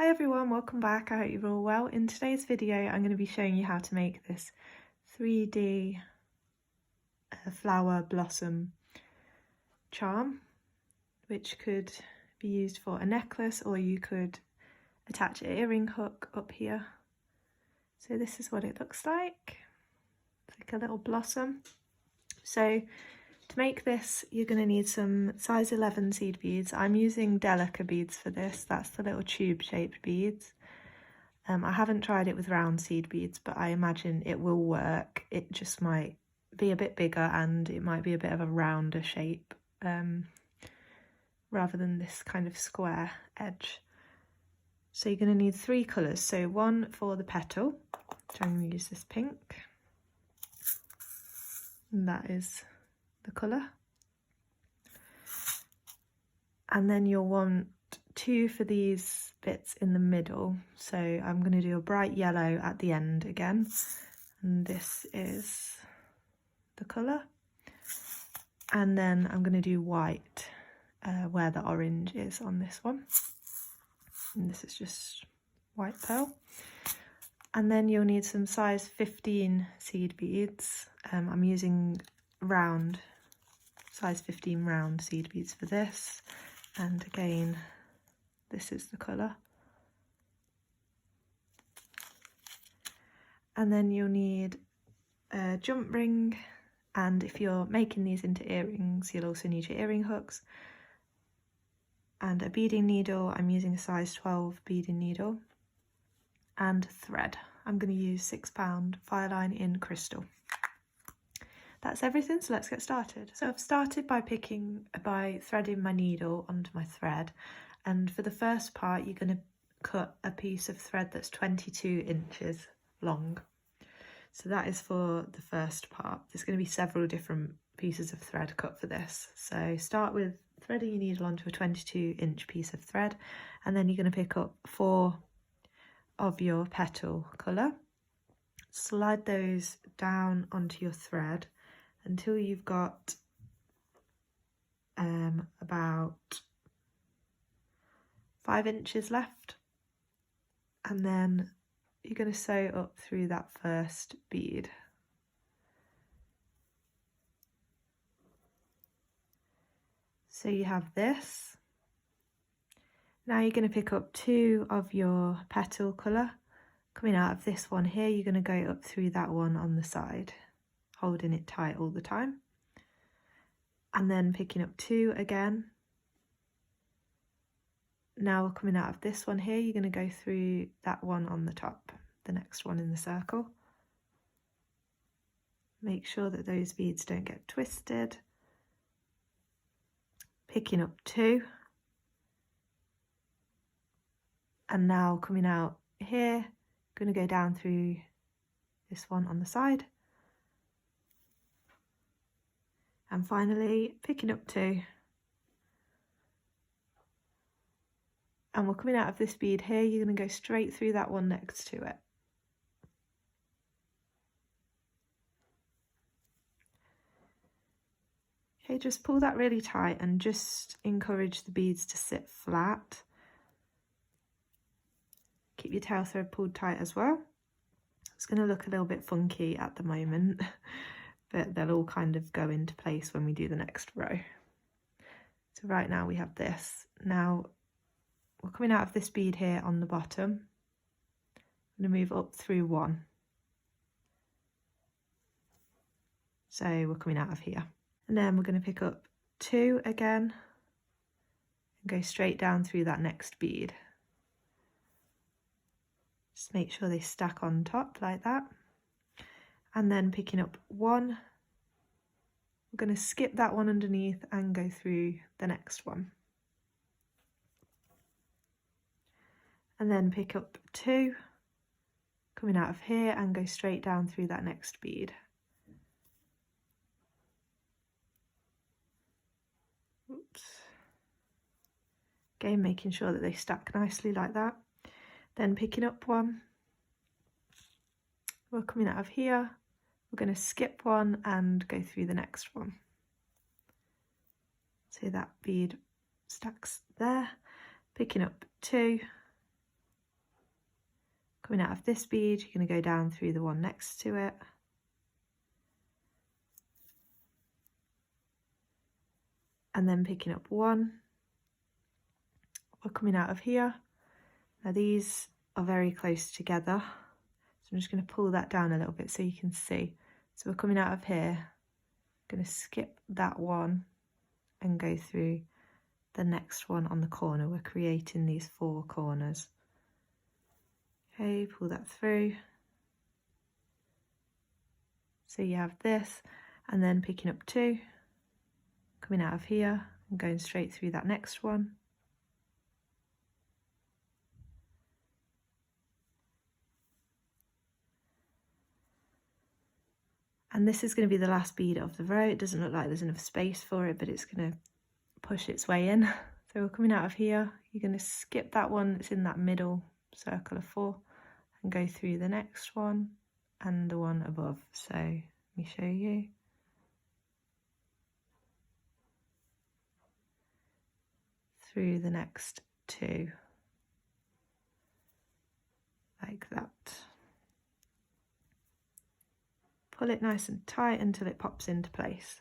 Hi everyone, welcome back. I hope you're all well. In today's video I'm going to be showing you how to make this 3D flower blossom charm, which could be used for a necklace, or you could attach an earring hook up here. So this is what it looks like. It's like a little blossom. So to make this you're going to need some size 11 seed beads. I'm using Delica beads for this. That's the little tube shaped beads. I haven't tried it with round seed beads, but I imagine it will work. It just might be a bit bigger and it might be a bit of a rounder shape rather than this kind of square edge. So you're going to need 3 colours. So one for the petal, which I'm going to use this pink, and that is the colour. And then you'll want 2 for these bits in the middle. So I'm going to do a bright yellow at the end again, and this is the colour. And then I'm going to do white where the orange is on this one, and this is just white pearl. And then you'll need some size 15 seed beads. I'm using round, size 15 round seed beads for this, and again this is the colour. And then you'll need a jump ring, and if you're making these into earrings you'll also need your earring hooks, and a beading needle. I'm using a size 12 beading needle, and thread. I'm going to use £6 Fireline in crystal. That's everything, so let's get started. So I've started by threading my needle onto my thread, and for the first part you're going to cut a piece of thread that's 22 inches long. So that is for the first part. There's going to be several different pieces of thread cut for this. So start with threading your needle onto a 22-inch piece of thread, and then you're going to pick up 4 of your petal colour. Slide those down onto your thread until you've got about 5 inches left, and then you're going to sew up through that first bead. So you have this. Now you're going to pick up 2 of your petal colour. Coming out of this one here, you're going to go up through that one on the side, holding it tight all the time. And then picking up 2 again. Now coming out of this one here, you're going to go through that one on the top, the next one in the circle. Make sure that those beads don't get twisted. Picking up 2. And now coming out here, going to go down through this one on the side. And finally picking up 2. And we're coming out of this bead here, you're going to go straight through that one next to it. Okay, just pull that really tight and just encourage the beads to sit flat. Keep your tail thread pulled tight as well. It's going to look a little bit funky at the moment, but they'll all kind of go into place when we do the next row. So right now we have this. Now we're coming out of this bead here on the bottom. I'm going to move up through 1. So we're coming out of here. And then we're going to pick up 2 again and go straight down through that next bead. Just make sure they stack on top like that. And then picking up 1, we're going to skip that one underneath and go through the next one. And then pick up 2, coming out of here, and go straight down through that next bead. Oops. Again, making sure that they stack nicely like that. Then picking up 1, we're coming out of here, we're going to skip 1 and go through the next one. So that bead stacks there. Picking up 2, Coming out of this bead, you're going to go down through the one next to it. And then picking up one. We're coming out of here. Now these are very close together. So I'm just going to pull that down a little bit so you can see. So we're coming out of here. Going to skip that one and go through the next one on the corner. We're creating these 4 corners. Okay, pull that through. So you have this, and then picking up 2, coming out of here and going straight through that next one. And this is going to be the last bead of the row. It doesn't look like there's enough space for it, but it's going to push its way in. So we're coming out of here. You're going to skip that one that's in that middle circle of 4 and go through the next one and the one above. So let me show you. Through the next 2. Like that. Pull it nice and tight until it pops into place.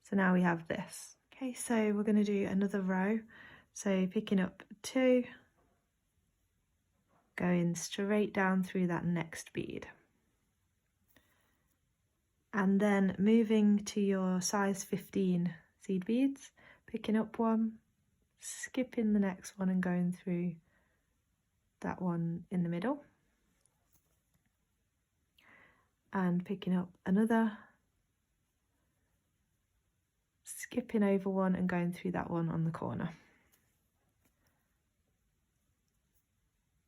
So now we have this. Okay, so we're going to do another row. So picking up 2, going straight down through that next bead. And then moving to your size 15 seed beads, picking up 1, skipping the next one and going through that one in the middle. And picking up another, skipping over one and going through that one on the corner.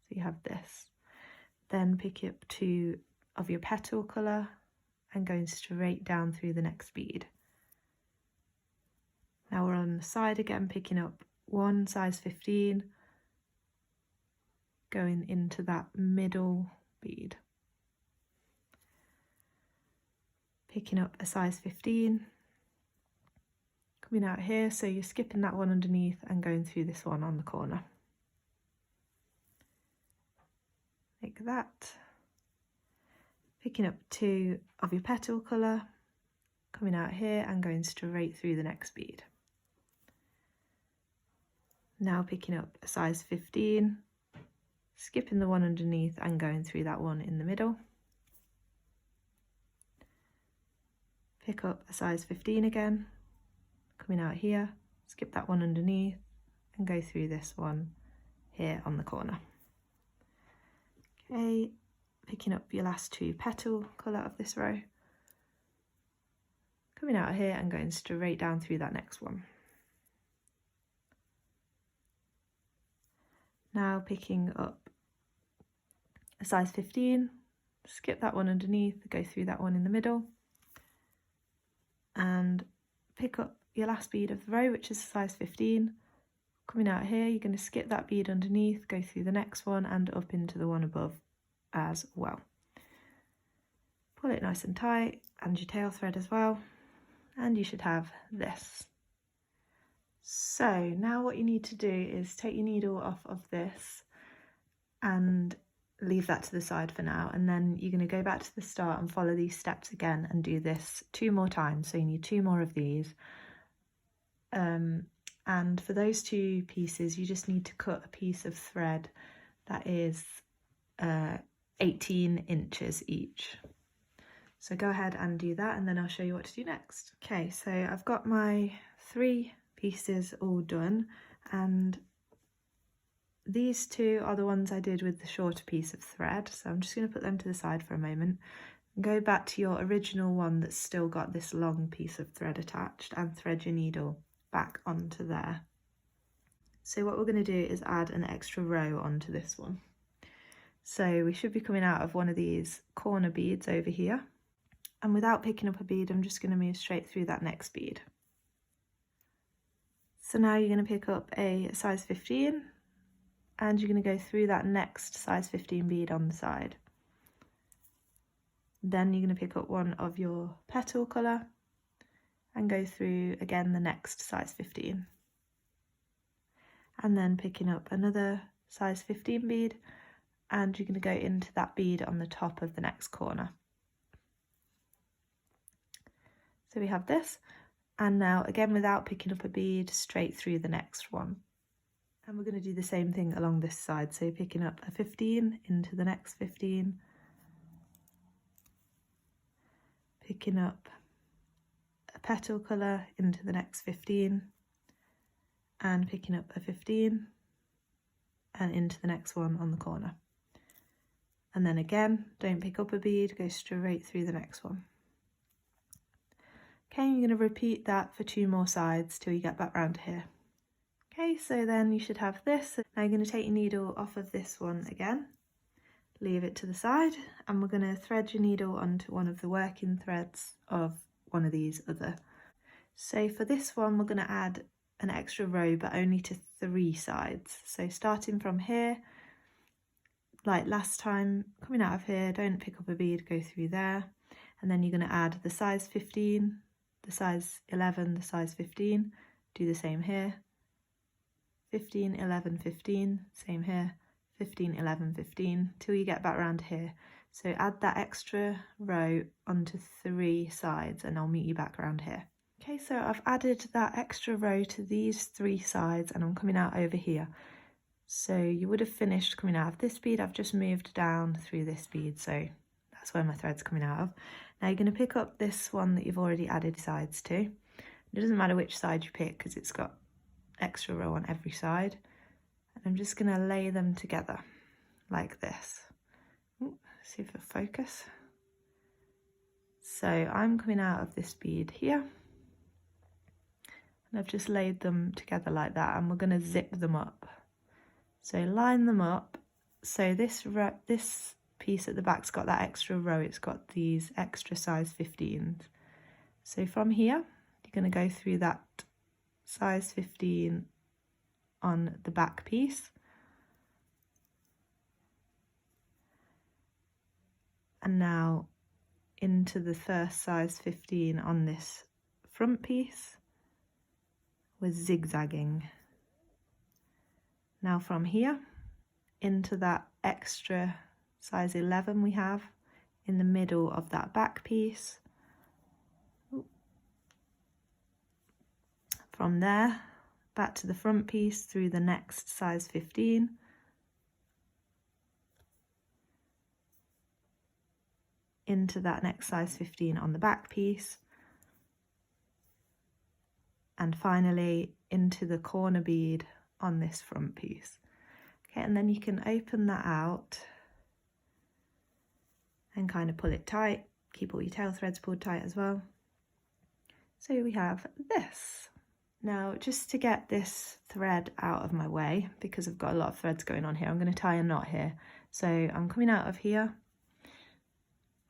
So you have this. Then pick up 2 of your petal colour and going straight down through the next bead. Now we're on the side again, picking up 1 size 15, going into that middle bead. Picking up a size 15, coming out here, so you're skipping that one underneath and going through this one on the corner. Like that. Picking up 2 of your petal colour, coming out here and going straight through the next bead. Now picking up a size 15, skipping the one underneath and going through that one in the middle. Pick up a size 15 again, coming out here, skip that one underneath and go through this one here on the corner. Okay, picking up your last 2 petal colour of this row, coming out here and going straight down through that next one. Now picking up a size 15, skip that one underneath, go through that one in the middle, and pick up your last bead of the row, which is a size 15. Coming out here, you're going to skip that bead underneath, go through the next one and up into the one above as well. Pull it nice and tight, and your tail thread as well, and you should have this. So now what you need to do is take your needle off of this and leave that to the side for now, and then you're going to go back to the start and follow these steps again and do this 2 more times. So you need 2 more of these, and for those 2 pieces you just need to cut a piece of thread that is 18 inches each. So go ahead and do that, and then I'll show you what to do next. Okay, so I've got my 3 pieces all done, and these 2 are the ones I did with the shorter piece of thread, so I'm just going to put them to the side for a moment. Go back to your original one that's still got this long piece of thread attached and thread your needle back onto there. So what we're going to do is add an extra row onto this one. So we should be coming out of one of these corner beads over here, and without picking up a bead I'm just going to move straight through that next bead. So now you're going to pick up a size 15 and you're going to go through that next size 15 bead on the side. Then you're going to pick up one of your petal colour and go through again the next size 15. And then picking up another size 15 bead and you're going to go into that bead on the top of the next corner. So we have this, and now again without picking up a bead, straight through the next one. And we're going to do the same thing along this side, so picking up a 15 into the next 15, picking up a petal colour into the next 15, and picking up a 15 and into the next one on the corner. And then again, don't pick up a bead, go straight through the next one. Okay, you're going to repeat that for 2 more sides till you get back round here. Okay, so then you should have this. Now you're going to take your needle off of this one again, leave it to the side, and we're going to thread your needle onto one of the working threads of one of these other. So for this one, we're going to add an extra row, but only to 3 sides. So starting from here, like last time, coming out of here, don't pick up a bead, go through there, and then you're going to add the size 15, the size 11, the size 15, do the same here. 15, 11, 15, same here, 15, 11, 15, till you get back round here. So add that extra row onto 3 sides and I'll meet you back around here. Okay, so I've added that extra row to these 3 sides and I'm coming out over here. So you would have finished coming out of this bead. I've just moved down through this bead, so that's where my thread's coming out of. Now you're going to pick up this one that you've already added sides to. It doesn't matter which side you pick because it's got extra row on every side, and I'm just going to lay them together like this. Ooh, see if it'll focus. So I'm coming out of this bead here and I've just laid them together like that, and we're going to zip them up. So line them up. So this piece at the back's got that extra row, it's got these extra size 15s. So from here you're going to go through that size 15 on the back piece, and now into the first size 15 on this front piece. We're zigzagging. Now from here into that extra size 11 we have in the middle of that back piece. From there, back to the front piece through the next size 15. Into that next size 15 on the back piece. And finally into the corner bead on this front piece. Okay, and then you can open that out and kind of pull it tight. Keep all your tail threads pulled tight as well. So we have this. Now, just to get this thread out of my way, because I've got a lot of threads going on here, I'm going to tie a knot here. So I'm coming out of here.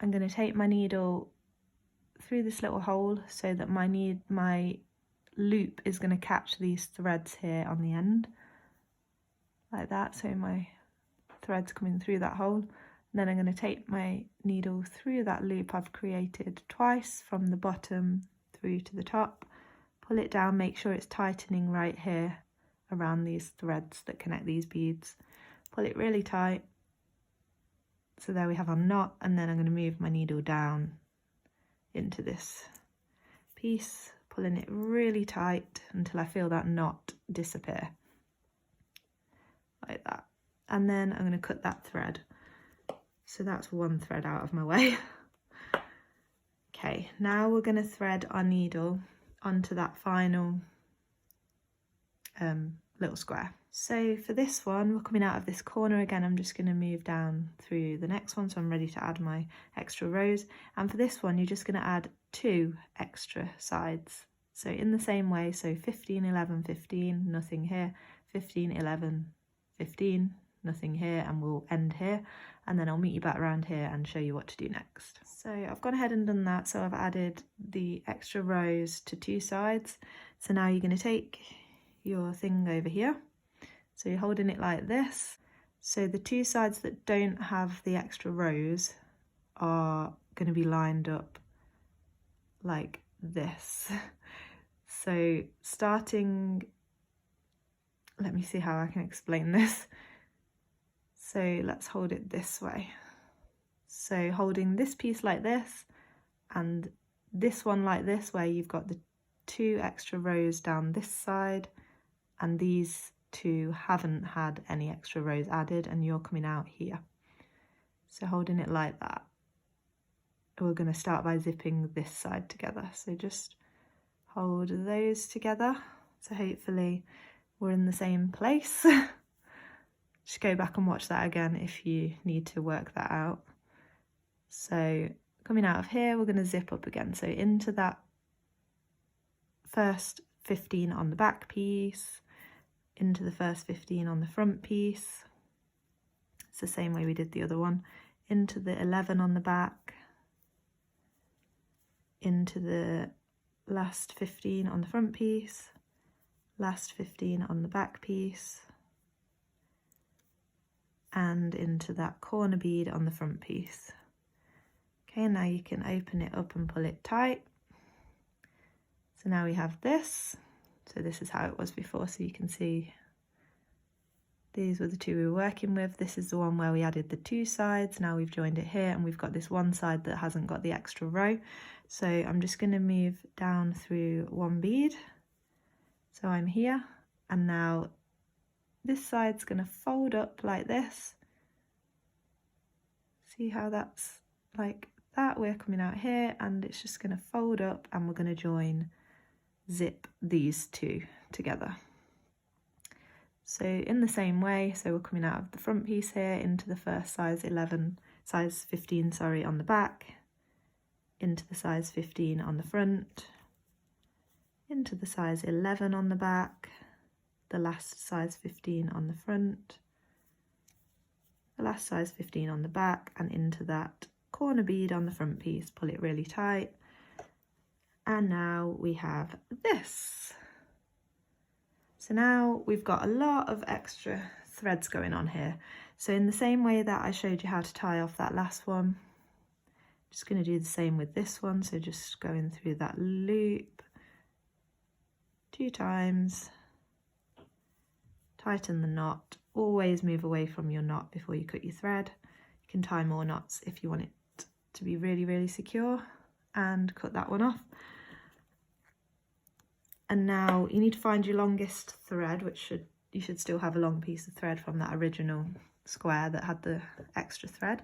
I'm going to take my needle through this little hole so that my loop is going to catch these threads here on the end, like that. So my thread's coming through that hole. And then I'm going to take my needle through that loop I've created twice from the bottom through to the top. Pull it down, make sure it's tightening right here around these threads that connect these beads. Pull it really tight. So there we have our knot, and then I'm going to move my needle down into this piece, pulling it really tight until I feel that knot disappear. Like that. And then I'm going to cut that thread. So that's one thread out of my way. Okay, now we're going to thread our needle onto that final little square. So for this one, we're coming out of this corner again. I'm just going to move down through the next one, so I'm ready to add my extra rows. And for this one, you're just going to add 2 extra sides. So in the same way, so 15, 11, 15, nothing here, 15, 11, 15, nothing here, and we'll end here. And then I'll meet you back around here and show you what to do next. So I've gone ahead and done that. So I've added the extra rows to 2 sides. So now you're going to take your thing over here. So you're holding it like this. So the 2 sides that don't have the extra rows are going to be lined up like this. So starting, let me see how I can explain this. So let's hold it this way. So holding this piece like this and this one like this, where you've got the 2 extra rows down this side and these 2 haven't had any extra rows added and you're coming out here. So holding it like that. We're going to start by zipping this side together. So just hold those together. So hopefully we're in the same place. Just go back and watch that again if you need to work that out. So coming out of here, we're going to zip up again. So into that first 15 on the back piece, into the first 15 on the front piece. It's the same way we did the other one. Into the 11 on the back, into the last 15 on the front piece, last 15 on the back piece, and into that corner bead on the front piece. Okay, now you can open it up and pull it tight. So now we have this. So this is how it was before, so you can see these were the 2 we were working with. This is the one where we added the 2 sides. Now we've joined it here and we've got this one side that hasn't got the extra row. So I'm just going to move down through 1 bead. So I'm here, and now this side's going to fold up like this. See how that's like that? We're coming out here and it's just going to fold up and we're going to zip these 2 together. So in the same way, so we're coming out of the front piece here into the first size 15, sorry, on the back, into the size 15 on the front, into the size 11 on the back, the last size 15 on the front, the last size 15 on the back, and into that corner bead on the front piece. Pull it really tight. And now we have this. So now we've got a lot of extra threads going on here. So in the same way that I showed you how to tie off that last one, just going to do the same with this one. So just going through that loop 2 times, tighten the knot, always move away from your knot before you cut your thread. You can tie more knots if you want it to be really, really secure, and cut that one off. And now you need to find your longest thread, which you should still have a long piece of thread from that original square that had the extra thread.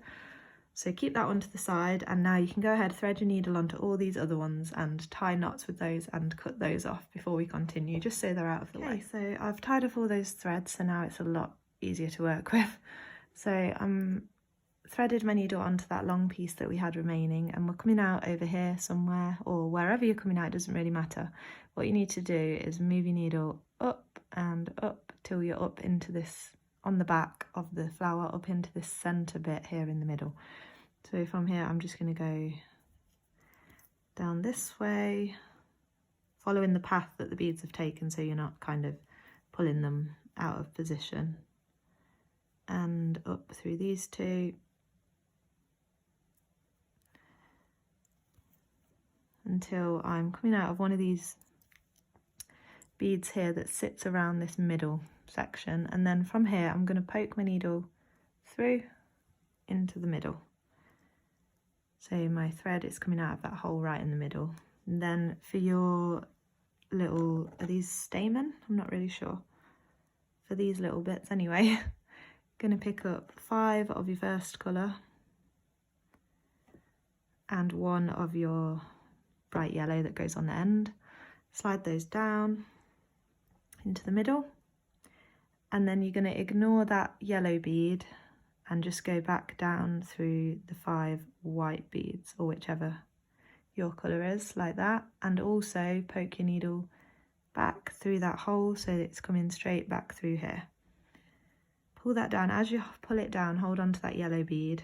So keep that one to the side, and now you can go ahead, thread your needle onto all these other ones and tie knots with those and cut those off before we continue, just so they're out of the way. So I've tied off all those threads, so now it's a lot easier to work with. So I'm threaded my needle onto that long piece that we had remaining, and we're coming out over here somewhere, or wherever you're coming out, it doesn't really matter. What you need to do is move your needle up and up till you're up into this, on the back of the flower, up into this centre bit here in the middle. So from here I'm just going to go down this way, following the path that the beads have taken, so you're not kind of pulling them out of position, and up through these 2. Until I'm coming out of one of these beads here that sits around this middle section, and then from here I'm going to poke my needle through into the middle. So my thread is coming out of that hole right in the middle. And then for your little, are these stamen? I'm not really sure. For these little bits anyway, going to pick up 5 of your first colour and 1 of your bright yellow that goes on the end. Slide those down into the middle, and then you're going to ignore that yellow bead and just go back down through the 5 white beads, or whichever your colour is, like that, and also poke your needle back through that hole so that it's coming straight back through here. Pull that down. As you pull it down, hold on to that yellow bead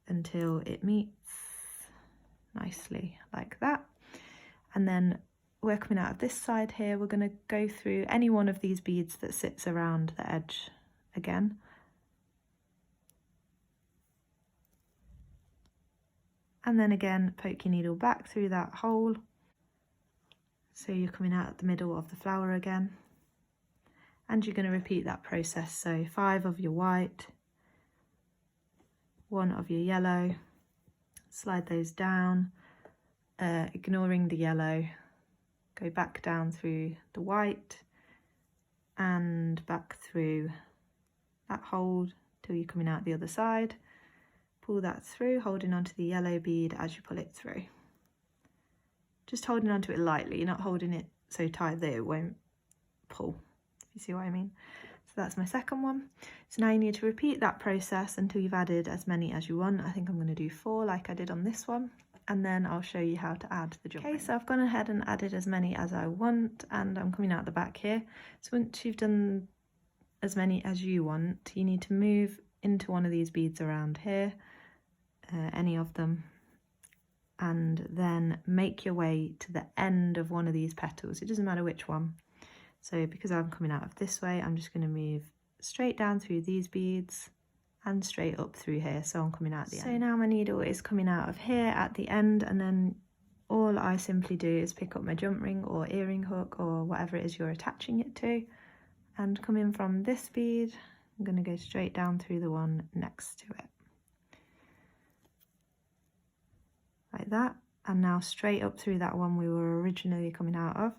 until it meets nicely like that. And then we're coming out of this side here, we're going to go through any one of these beads that sits around the edge again. And then again, poke your needle back through that hole. So you're coming out at the middle of the flower again. And you're going to repeat that process. So 5 of your white, 1 of your yellow, slide those down, ignoring the yellow, go back down through the white and back through that hole till you're coming out the other side. Pull that through, holding onto the yellow bead as you pull it through. Just holding onto it lightly, you're not holding it so tight that it won't pull, if you see what I mean. So that's my second one. So now you need to repeat that process until you've added as many as you want. I think I'm going to do 4 like I did on this one, and then I'll show you how to add the jump ring. Okay, so I've gone ahead and added as many as I want, and I'm coming out the back here. So once you've done as many as you want, you need to move into one of these beads around here, any of them, and then make your way to the end of one of these petals. It doesn't matter which one. So because I'm coming out of this way, I'm just going to move straight down through these beads and straight up through here, so I'm coming out the end. So now my needle is coming out of here at the end, and then all I simply do is pick up my jump ring or earring hook or whatever it is you're attaching it to, and come in from this bead. I'm going to go straight down through the one next to it. Like that, and now straight up through that one we were originally coming out of.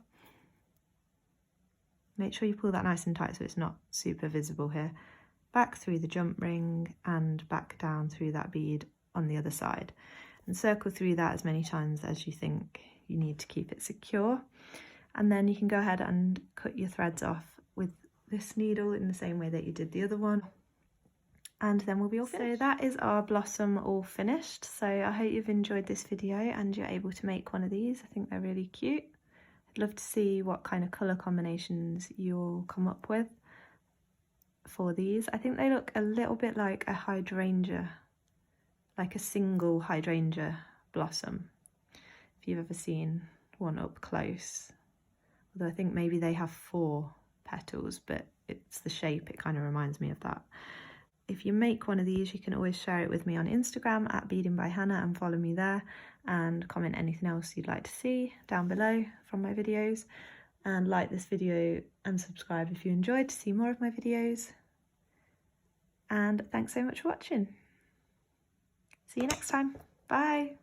Make sure you pull that nice and tight so it's not super visible here. Back through the jump ring and back down through that bead on the other side, and circle through that as many times as you think you need to keep it secure. And then you can go ahead and cut your threads off with this needle in the same way that you did the other one, and then we'll be all finished. So that is our blossom all finished. So I hope you've enjoyed this video and you're able to make one of these. I think they're really cute. I'd love to see what kind of colour combinations you'll come up with for these. I think they look a little bit like a hydrangea, like a single hydrangea blossom, if you've ever seen one up close. Although I think maybe they have 4 petals, but it's the shape, it kind of reminds me of that. If you make one of these, you can always share it with me on Instagram at Beading by Hannah and follow me there, and comment anything else you'd like to see down below from my videos, and like this video and subscribe if you enjoyed to see more of my videos. And thanks so much for watching. See you next time. Bye.